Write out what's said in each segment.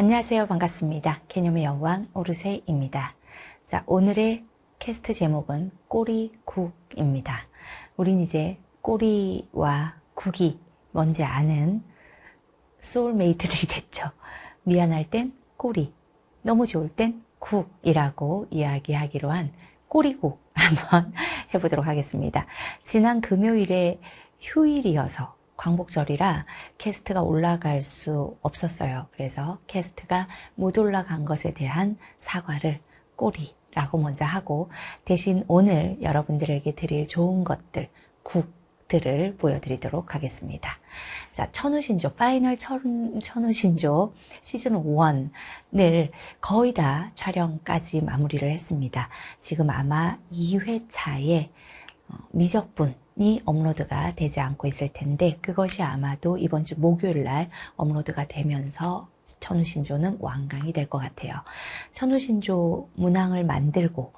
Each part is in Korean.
안녕하세요. 반갑습니다. 개념의 여왕 오르세입니다. 자, 오늘의 캐스트 제목은 꼬리국입니다. 우린 이제 꼬리와 국이 뭔지 아는 소울메이트들이 됐죠. 미안할 땐 꼬리, 너무 좋을 땐 국이라고 이야기하기로 한 꼬리국 한번 해보도록 하겠습니다. 지난 금요일에 휴일이어서 광복절이라 캐스트가 올라갈 수 없었어요. 그래서 캐스트가 못 올라간 것에 대한 사과를 꼬리라고 먼저 하고, 대신 오늘 여러분들에게 드릴 좋은 것들, 국들을 보여드리도록 하겠습니다. 자, 천우신조, 파이널 천우신조 시즌 1을 거의 다 촬영까지 마무리를 했습니다. 지금 아마 2회차에 미적분이 업로드가 되지 않고 있을 텐데, 그것이 아마도 이번 주 목요일 날 업로드가 되면서 천우신조는 완강이 될 것 같아요. 천우신조 문항을 만들고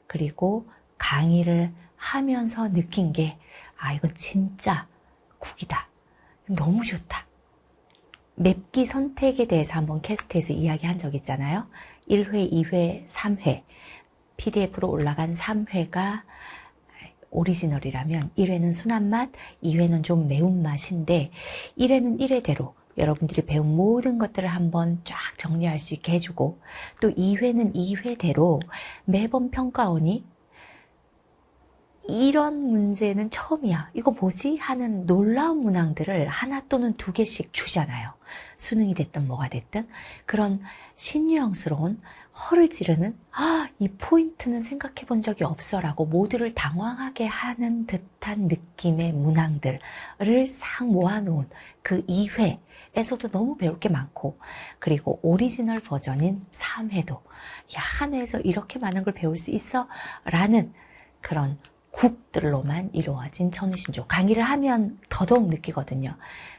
그리고 강의를 하면서 느낀 게, 이거 진짜 국이다. 너무 좋다. 맵기 선택에 대해서 한번 캐스트에서 이야기한 적 있잖아요. 1회, 2회, 3회 PDF로 올라간 3회가 오리지널이라면 1회는 순한 맛, 2회는 좀 매운맛인데 1회는 1회대로 여러분들이 배운 모든 것들을 한번 쫙 정리할 수 있게 해주고, 또 2회는 2회대로 매번 평가원이 이런 문제는 처음이야, 이거 뭐지? 하는 놀라운 문항들을 하나 또는 두 개씩 주잖아요. 수능이 됐든 뭐가 됐든 그런 신유형스러운 허를 찌르는, 이 포인트는 생각해 본 적이 없어 라고 모두를 당황하게 하는 듯한 느낌의 문항들을 싹 모아놓은 그 2회에서도 너무 배울 게 많고, 그리고 오리지널 버전인 3회도 한 회에서 이렇게 많은 걸 배울 수 있어? 라는 그런 국들로만 이루어진 천우신조. 강의를 하면 더더욱 느끼거든요.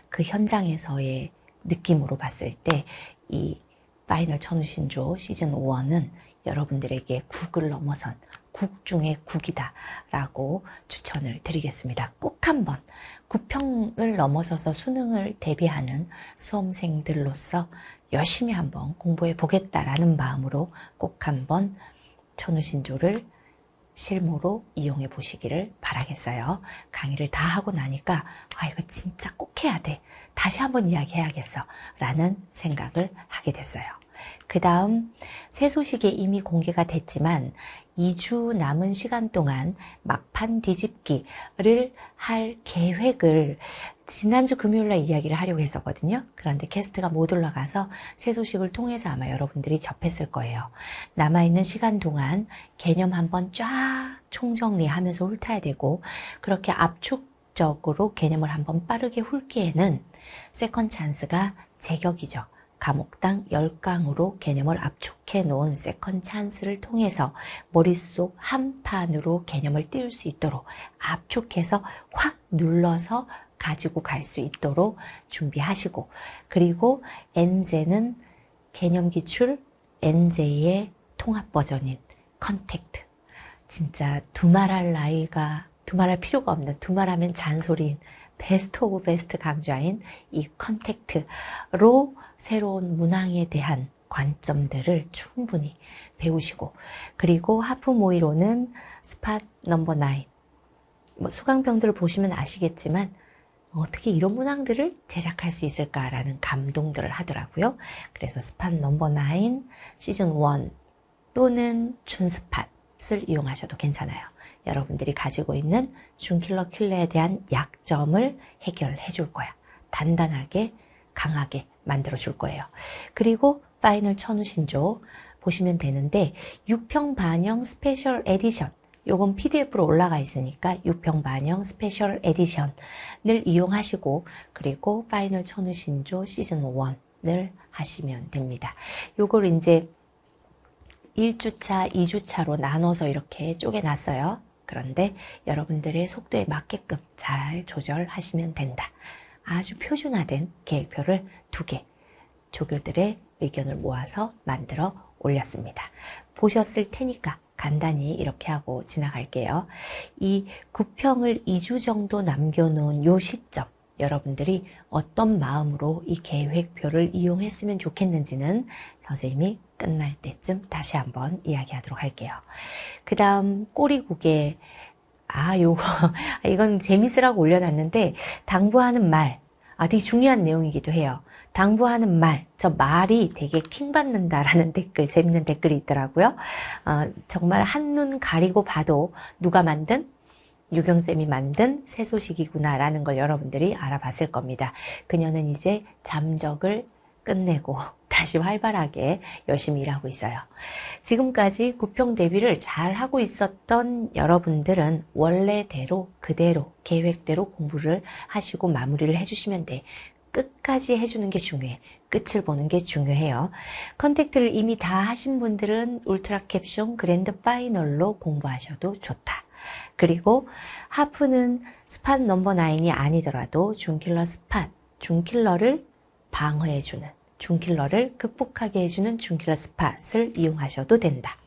그 현장에서의 느낌으로 봤을 때 이 파이널 천우신조 시즌 1은 여러분들에게 국을 넘어선 국 중에 국이다 라고 추천을 드리겠습니다. 꼭 한번 국평을 넘어서서 수능을 대비하는 수험생들로서 열심히 한번 공부해 보겠다라는 마음으로 꼭 한번 천우신조를 실무로 이용해 보시기를 바라겠어요. 강의를 다 하고 나니까 이거 진짜 꼭 해야 돼, 다시 한번 이야기해야겠어 라는 생각을 하게 됐어요. 그 다음 새 소식이 이미 공개가 됐지만 2주 남은 시간 동안 막판 뒤집기를 할 계획을 지난주 금요일날 이야기를 하려고 했었거든요. 그런데 캐스트가 못 올라가서 새 소식을 통해서 아마 여러분들이 접했을 거예요. 남아있는 시간 동안 개념 한번 쫙 총정리하면서 훑어야 되고, 그렇게 압축적으로 개념을 한번 빠르게 훑기에는 세컨 찬스가 제격이죠. 과목당 10강으로 개념을 압축해 놓은 세컨 찬스를 통해서 머릿속 한 판으로 개념을 띄울 수 있도록 압축해서 확 눌러서 가지고 갈 수 있도록 준비하시고, 그리고 엔제는 개념 기출 엔제의 통합 버전인 컨택트, 진짜 두말할 필요가 없는, 두말하면 잔소리인 베스트 오브 베스트 강좌인 이 컨택트로 새로운 문항에 대한 관점들을 충분히 배우시고, 그리고 하프 모의로는 스팟 넘버 9, 수강평들을 보시면 아시겠지만 어떻게 이런 문항들을 제작할 수 있을까라는 감동들을 하더라고요. 그래서 스팟 넘버 9 시즌 1 또는 준스팟을 이용하셔도 괜찮아요. 여러분들이 가지고 있는 준킬러 킬러에 대한 약점을 해결해 줄 거야. 단단하게 강하게 만들어 줄 거예요. 그리고 파이널 천우신조 보시면 되는데 6평 반영 스페셜 에디션, 요건 PDF로 올라가 있으니까 6평 반영 스페셜 에디션을 이용하시고, 그리고 파이널 천우신조 시즌 1을 하시면 됩니다. 요걸 이제 1주차, 2주차로 나눠서 이렇게 쪼개놨어요. 그런데 여러분들의 속도에 맞게끔 잘 조절하시면 된다. 아주 표준화된 계획표를 2개 조교들의 의견을 모아서 만들어 올렸습니다. 보셨을 테니까 간단히 이렇게 하고 지나갈게요. 이 9평을 2주 정도 남겨놓은 요 시점, 여러분들이 어떤 마음으로 이 계획표를 이용했으면 좋겠는지는 선생님이 끝날 때쯤 다시 한번 이야기하도록 할게요. 그 다음 꼬리국에 요거 이건 재밌으라고 올려놨는데 당부하는 말 되게 중요한 내용이기도 해요. 당부하는 말, 저 말이 되게 킹받는다라는 댓글, 재밌는 댓글이 있더라고요. 정말 한눈 가리고 봐도 누가 만든? 유경쌤이 만든 새소식이구나라는 걸 여러분들이 알아봤을 겁니다. 그녀는 이제 잠적을 끝내고 다시 활발하게 열심히 일하고 있어요. 지금까지 구평 대비를 잘 하고 있었던 여러분들은 원래대로 그대로 계획대로 공부를 하시고 마무리를 해주시면 돼. 끝까지 해주는 게 중요해. 끝을 보는 게 중요해요. 컨택트를 이미 다 하신 분들은 울트라 캡숑 그랜드 파이널로 공부하셔도 좋다. 그리고 하프는 스팟 넘버 9이 아니더라도 중킬러 스팟, 중킬러를 방어해주는, 중킬러를 극복하게 해주는 중킬러 스팟을 이용하셔도 된다.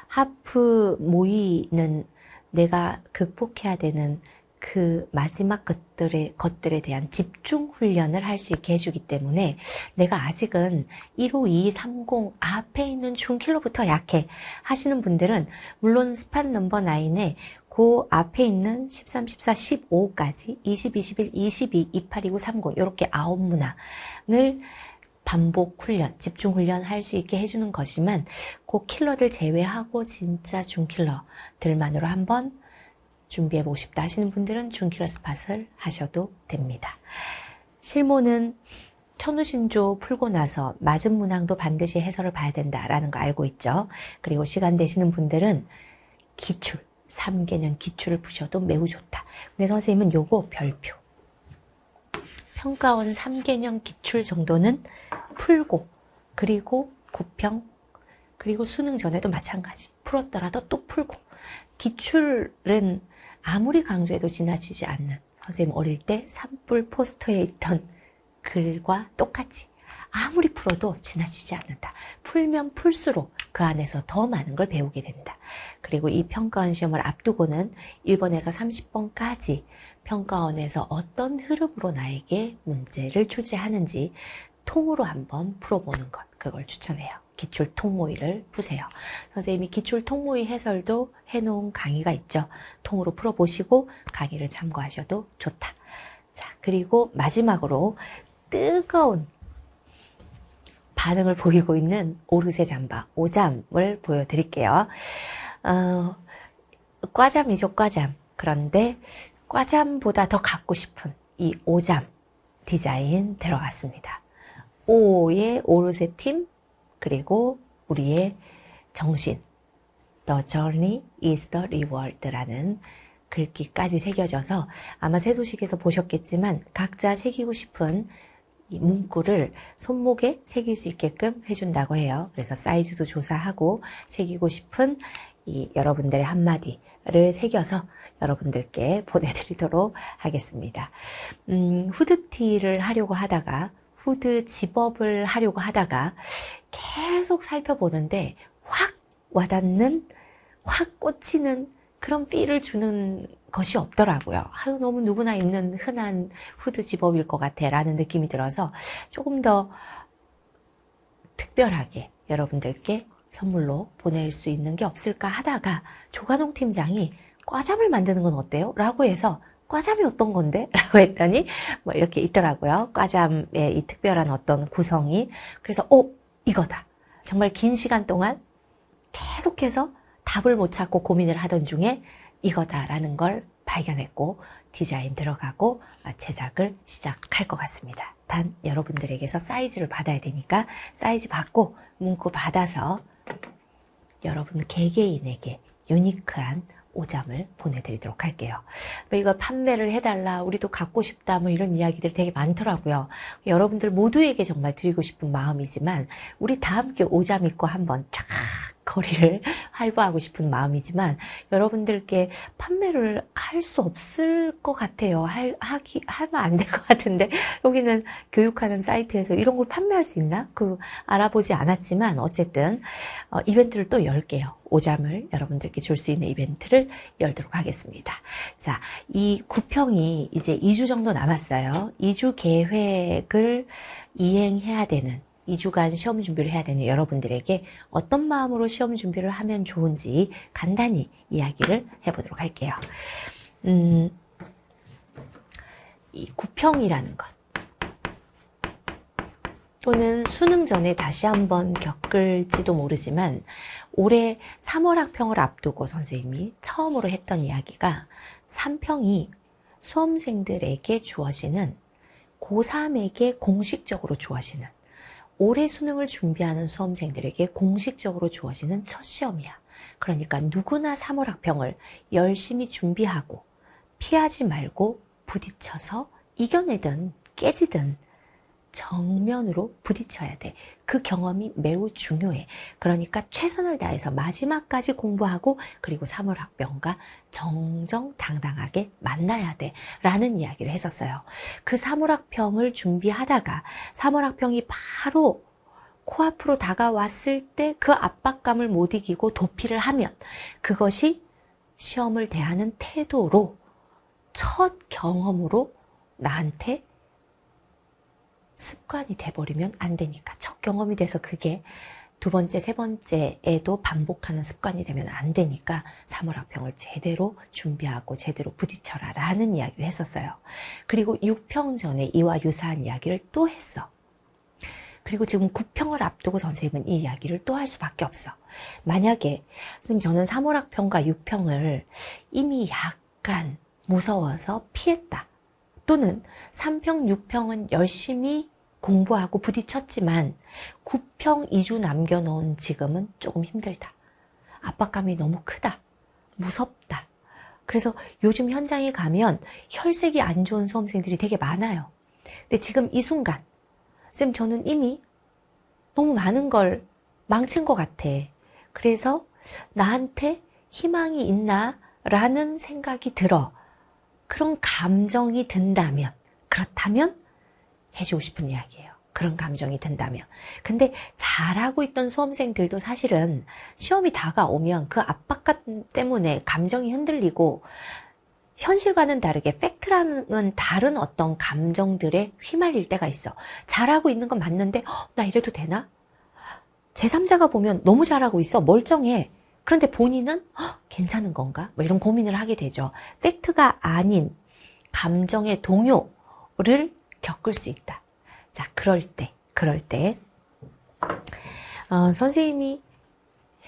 하프 모의는 내가 극복해야 되는 그 마지막 것들에 대한 집중 훈련을 할 수 있게 해주기 때문에 내가 아직은 15, 2, 30 앞에 있는 중킬러부터 약해 하시는 분들은 물론 스팟 넘버 9에 그 앞에 있는 13, 14, 15까지 20, 21, 22, 28, 29, 30 이렇게 9문항을 반복 훈련, 집중 훈련 할 수 있게 해주는 것이지만 그 킬러들 제외하고 진짜 중킬러들만으로 한번 준비해보고 싶다 하시는 분들은 중킬러 스팟을 하셔도 됩니다. 실무는 천우신조 풀고 나서 맞은 문항도 반드시 해설을 봐야 된다라는 거 알고 있죠. 그리고 시간 되시는 분들은 기출, 3개년 기출을 푸셔도 매우 좋다. 근데 선생님은 요거 별표. 평가원 3개년 기출 정도는 풀고 그리고 구평 그리고 수능 전에도 마찬가지. 풀었더라도 또 풀고 기출은 아무리 강조해도 지나치지 않는 선생님 어릴 때 산불 포스터에 있던 글과 똑같이 아무리 풀어도 지나치지 않는다. 풀면 풀수록 그 안에서 더 많은 걸 배우게 된다. 그리고 이 평가원 시험을 앞두고는 1번에서 30번까지 평가원에서 어떤 흐름으로 나에게 문제를 출제하는지 통으로 한번 풀어보는 것, 그걸 추천해요. 기출 통모의를 푸세요. 선생님이 기출 통모의 해설도 해놓은 강의가 있죠. 통으로 풀어보시고 강의를 참고하셔도 좋다. 자, 그리고 마지막으로 뜨거운 반응을 보이고 있는 오르세 잠바, 오잠을 보여드릴게요. 과잠이죠, 과잠. 그런데 과잠보다 더 갖고 싶은 이 오잠 디자인 들어갔습니다. 오의 오르세 팀, 그리고 우리의 정신, The journey is the reward라는 글귀까지 새겨져서 아마 새소식에서 보셨겠지만 각자 새기고 싶은 이 문구를 손목에 새길 수 있게끔 해준다고 해요. 그래서 사이즈도 조사하고 새기고 싶은 이 여러분들의 한마디를 새겨서 여러분들께 보내드리도록 하겠습니다. 후드티를 하려고 하다가 후드 집업을 하려고 하다가 계속 살펴보는데 확 와닿는, 확 꽂히는 그런 필을 주는 것이 없더라고요. 너무 누구나 입는 흔한 후드 집업일 것 같아 라는 느낌이 들어서 조금 더 특별하게 여러분들께 선물로 보낼 수 있는 게 없을까 하다가 조관홍 팀장이 과잠을 만드는 건 어때요? 라고 해서 과잠이 어떤 건데? 라고 했더니 뭐 이렇게 있더라고요. 과잠의 이 특별한 어떤 구성이. 그래서 이거다. 정말 긴 시간 동안 계속해서 답을 못 찾고 고민을 하던 중에 이거다라는 걸 발견했고 디자인 들어가고 제작을 시작할 것 같습니다. 단 여러분들에게서 사이즈를 받아야 되니까 사이즈 받고 문구 받아서 여러분 개개인에게 유니크한 오잠을 보내드리도록 할게요. 뭐 이거 판매를 해달라, 우리도 갖고 싶다, 뭐 이런 이야기들 되게 많더라고요. 여러분들 모두에게 정말 드리고 싶은 마음이지만 우리 다 함께 오잠 입고 한번 쫙 거리를 활보하고 싶은 마음이지만 여러분들께 판매를 할 수 없을 것 같아요. 하면 안 될 것 같은데 여기는 교육하는 사이트에서 이런 걸 판매할 수 있나? 알아보지 않았지만 어쨌든 이벤트를 또 열게요. 오잠을 여러분들께 줄 수 있는 이벤트를 열도록 하겠습니다. 자, 이 9평이 이제 2주 정도 남았어요. 2주 계획을 이행해야 되는 2주간 시험 준비를 해야 되는 여러분들에게 어떤 마음으로 시험 준비를 하면 좋은지 간단히 이야기를 해보도록 할게요. 이 9평이라는 것 또는 수능 전에 다시 한번 겪을지도 모르지만 올해 3월 학평을 앞두고 선생님이 처음으로 했던 이야기가 3평이 수험생들에게 주어지는 고3에게 공식적으로 주어지는 올해 수능을 준비하는 수험생들에게 공식적으로 주어지는 첫 시험이야. 그러니까 누구나 3월 학평을 열심히 준비하고 피하지 말고 부딪혀서 이겨내든 깨지든 정면으로 부딪혀야 돼. 그 경험이 매우 중요해. 그러니까 최선을 다해서 마지막까지 공부하고 그리고 3월 학평과 정정당당하게 만나야 돼. 라는 이야기를 했었어요. 그 3월 학평을 준비하다가 3월 학평이 바로 코앞으로 다가왔을 때 그 압박감을 못 이기고 도피를 하면 그것이 시험을 대하는 태도로 첫 경험으로 나한테 습관이 돼버리면 안 되니까 첫 경험이 돼서 그게 두 번째, 세 번째에도 반복하는 습관이 되면 안 되니까 3월 학평을 제대로 준비하고 제대로 부딪혀라 라는 이야기를 했었어요. 그리고 6평 전에 이와 유사한 이야기를 또 했어. 그리고 지금 9평을 앞두고 선생님은 이 이야기를 또 할 수밖에 없어. 만약에 선생님 저는 3월 학평과 6평을 이미 약간 무서워서 피했다. 또는 3평, 6평은 열심히 공부하고 부딪혔지만 9평 2주 남겨놓은 지금은 조금 힘들다. 압박감이 너무 크다. 무섭다. 그래서 요즘 현장에 가면 혈색이 안 좋은 수험생들이 되게 많아요. 근데 지금 이 순간 쌤 저는 이미 너무 많은 걸 망친 것 같아. 그래서 나한테 희망이 있나? 라는 생각이 들어. 그런 감정이 든다면, 그렇다면 해주고 싶은 이야기예요. 그런 감정이 든다면. 근데 잘하고 있던 수험생들도 사실은 시험이 다가오면 그 압박감 때문에 감정이 흔들리고 현실과는 다르게 팩트랑은 다른 어떤 감정들에 휘말릴 때가 있어. 잘하고 있는 건 맞는데 나 이래도 되나? 제3자가 보면 너무 잘하고 있어. 멀쩡해. 그런데 본인은 괜찮은 건가? 뭐 이런 고민을 하게 되죠. 팩트가 아닌 감정의 동요를 겪을 수 있다. 자, 그럴 때 선생님이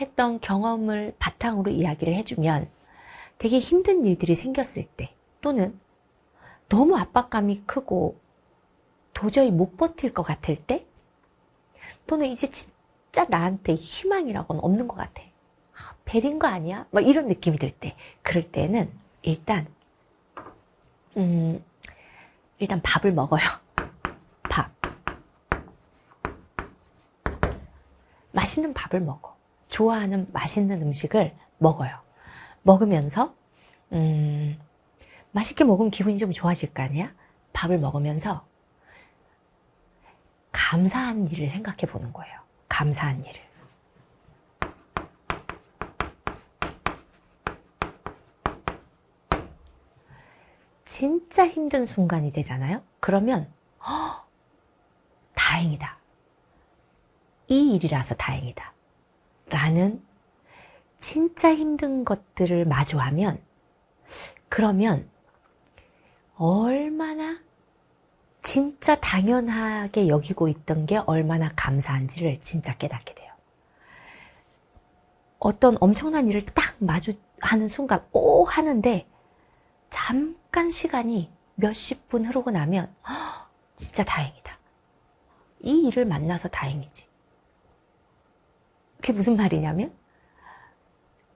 했던 경험을 바탕으로 이야기를 해주면 되게 힘든 일들이 생겼을 때 또는 너무 압박감이 크고 도저히 못 버틸 것 같을 때 또는 이제 진짜 나한테 희망이라고는 없는 것 같아. 베린 거 아니야? 뭐 이런 느낌이 들 때 그럴 때는 일단 밥을 먹어요. 밥. 맛있는 밥을 먹어. 좋아하는 맛있는 음식을 먹어요. 먹으면서 맛있게 먹으면 기분이 좀 좋아질 거 아니야? 밥을 먹으면서 감사한 일을 생각해 보는 거예요. 감사한 일을. 진짜 힘든 순간이 되잖아요? 그러면 다행이다. 이 일이라서 다행이다. 라는 진짜 힘든 것들을 마주하면 그러면 얼마나 진짜 당연하게 여기고 있던 게 얼마나 감사한지를 진짜 깨닫게 돼요. 어떤 엄청난 일을 딱 마주하는 순간 오 하는데 잠깐 시간이 몇십 분 흐르고 나면 진짜 다행이다. 이 일을 만나서 다행이지. 그게 무슨 말이냐면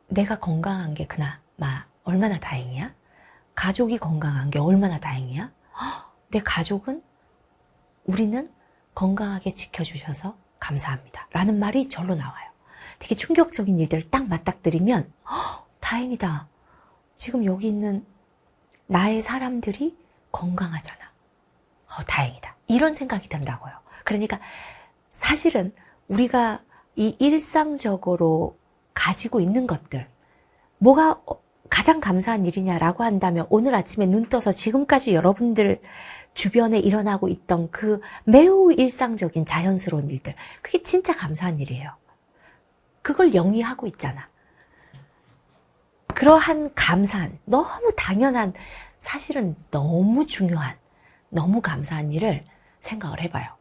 내가 건강한 게 그나마 얼마나 다행이야? 가족이 건강한 게 얼마나 다행이야? 내 가족은 우리는 건강하게 지켜주셔서 감사합니다. 라는 말이 절로 나와요. 되게 충격적인 일들을 딱 맞닥뜨리면 다행이다. 지금 여기 있는 나의 사람들이 건강하잖아. 다행이다. 이런 생각이 든다고요. 그러니까 사실은 우리가 이 일상적으로 가지고 있는 것들, 뭐가 가장 감사한 일이냐라고 한다면 오늘 아침에 눈 떠서 지금까지 여러분들 주변에 일어나고 있던 그 매우 일상적인 자연스러운 일들, 그게 진짜 감사한 일이에요. 그걸 영위하고 있잖아. 그러한 감사한, 너무 당연한, 사실은 너무 중요한, 너무 감사한 일을 생각을 해봐요.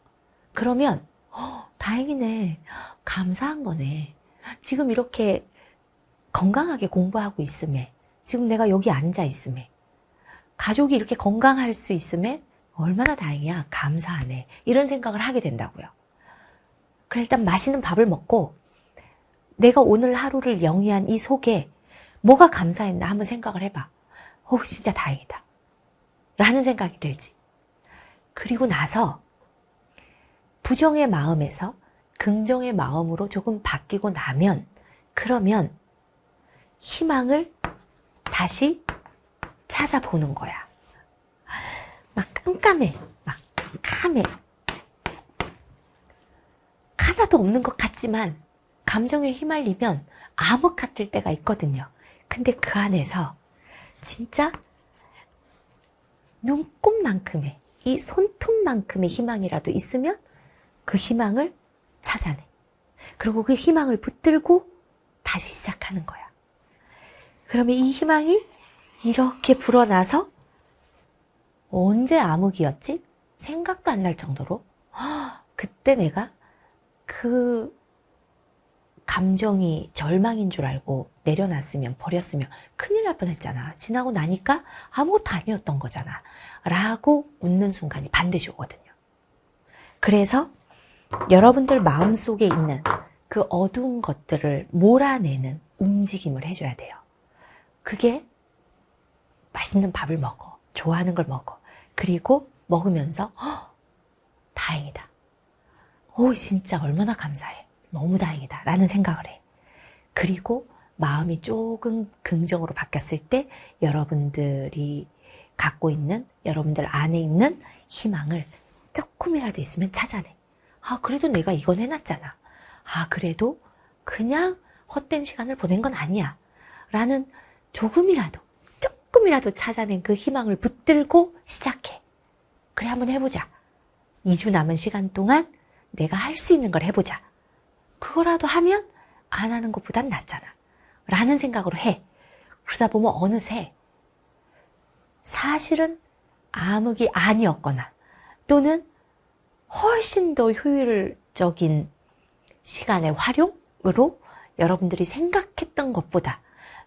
그러면 다행이네. 감사한 거네. 지금 이렇게 건강하게 공부하고 있음에, 지금 내가 여기 앉아 있음에, 가족이 이렇게 건강할 수 있음에 얼마나 다행이야. 감사하네. 이런 생각을 하게 된다고요. 그래서 일단 맛있는 밥을 먹고 내가 오늘 하루를 영위한 이 속에 뭐가 감사했나 한번 생각을 해봐. 진짜 다행이다. 라는 생각이 들지. 그리고 나서 부정의 마음에서 긍정의 마음으로 조금 바뀌고 나면, 그러면 희망을 다시 찾아보는 거야. 막 깜깜해. 막 캄캄해. 하나도 없는 것 같지만 감정에 휘말리면 암흑 같을 때가 있거든요. 근데 그 안에서 진짜 눈곱만큼의, 이 손톱만큼의 희망이라도 있으면 그 희망을 찾아내. 그리고 그 희망을 붙들고 다시 시작하는 거야. 그러면 이 희망이 이렇게 불어나서 언제 암흑이었지? 생각도 안 날 정도로 그때 내가 그 감정이 절망인 줄 알고 내려놨으면, 버렸으면 큰일 날 뻔했잖아. 지나고 나니까 아무것도 아니었던 거잖아. 라고 웃는 순간이 반드시 오거든요. 그래서 여러분들 마음속에 있는 그 어두운 것들을 몰아내는 움직임을 해줘야 돼요. 그게 맛있는 밥을 먹어. 좋아하는 걸 먹어. 그리고 먹으면서 다행이다. 진짜 얼마나 감사해. 너무 다행이다. 라는 생각을 해. 그리고 마음이 조금 긍정으로 바뀌었을 때 여러분들이 갖고 있는, 여러분들 안에 있는 희망을 조금이라도 있으면 찾아내. 그래도 내가 이건 해놨잖아. 그래도 그냥 헛된 시간을 보낸 건 아니야. 라는 조금이라도 찾아낸 그 희망을 붙들고 시작해. 그래, 한번 해보자. 2주 남은 시간 동안 내가 할 수 있는 걸 해보자. 그거라도 하면 안 하는 것보단 낫잖아. 라는 생각으로 해. 그러다 보면 어느새 사실은 암흑이 아니었거나 또는 훨씬 더 효율적인 시간의 활용으로 여러분들이 생각했던 것보다,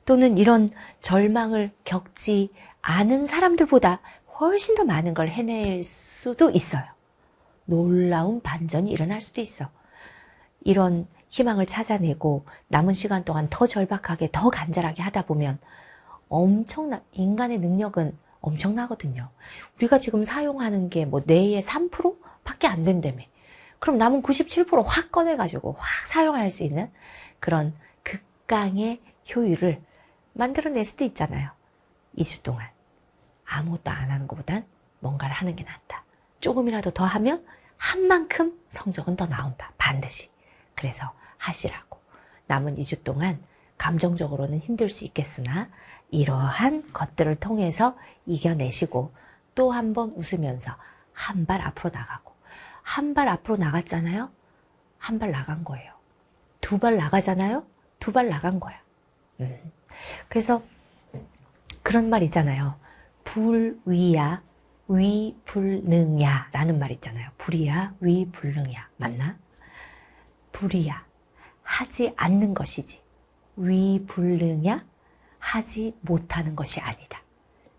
또는 이런 절망을 겪지 않은 사람들보다 훨씬 더 많은 걸 해낼 수도 있어요. 놀라운 반전이 일어날 수도 있어. 이런 희망을 찾아내고 남은 시간 동안 더 절박하게, 더 간절하게 하다 보면 인간의 능력은 엄청나거든요. 우리가 지금 사용하는 게 뇌의 3% 밖에 안 된다며. 그럼 남은 97%확 꺼내가지고 확 사용할 수 있는 그런 극강의 효율을 만들어낼 수도 있잖아요. 2주 동안 아무것도 안 하는 것보단 뭔가를 하는 게 낫다. 조금이라도 더 하면 한 만큼 성적은 더 나온다. 반드시. 그래서 하시라고. 남은 2주 동안 감정적으로는 힘들 수 있겠으나 이러한 것들을 통해서 이겨내시고 또 한 번 웃으면서 한 발 앞으로 나가고, 한 발 앞으로 나갔잖아요? 한 발 나간 거예요. 2발 나가잖아요? 2발 나간 거야. 그래서 그런 말 있잖아요. 불위야 위불능야 라는 말 있잖아요. 불이야 위불능야. 맞나? 불이야 하지 않는 것이지, 위불능야 하지 못하는 것이 아니다.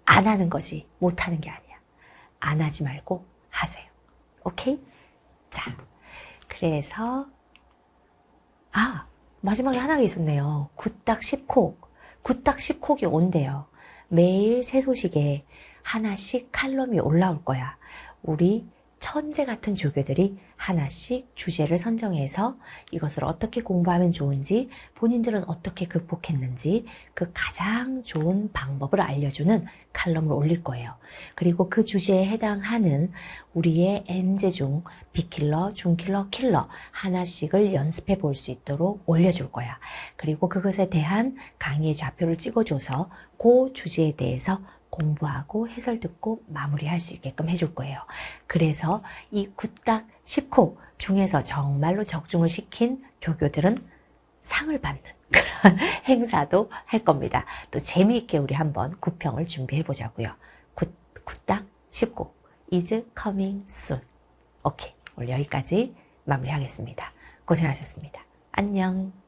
안 하는 거지 못하는 게 아니야. 안 하지 말고 하세요. 오케이? 자, 그래서 마지막에 하나가 있었네요. 굿딱 10콕. 굿딱 10콕이 온대요. 매일 새 소식에 하나씩 칼럼이 올라올 거야. 우리 천재 같은 조교들이 하나씩 주제를 선정해서 이것을 어떻게 공부하면 좋은지, 본인들은 어떻게 극복했는지 그 가장 좋은 방법을 알려주는 칼럼을 올릴 거예요. 그리고 그 주제에 해당하는 우리의 N제 중 B킬러, 중킬러, 킬러 하나씩을 연습해 볼 수 있도록 올려줄 거야. 그리고 그것에 대한 강의의 좌표를 찍어줘서 그 주제에 대해서 공부하고 해설 듣고 마무리할 수 있게끔 해줄 거예요. 그래서 이 굿딱 10코 중에서 정말로 적중을 시킨 조교들은 상을 받는 그런 행사도 할 겁니다. 또 재미있게 우리 한번 굿평을 준비해 보자고요. 굿딱 10코 is coming soon. 오케이, 오늘 여기까지 마무리하겠습니다. 고생하셨습니다. 안녕.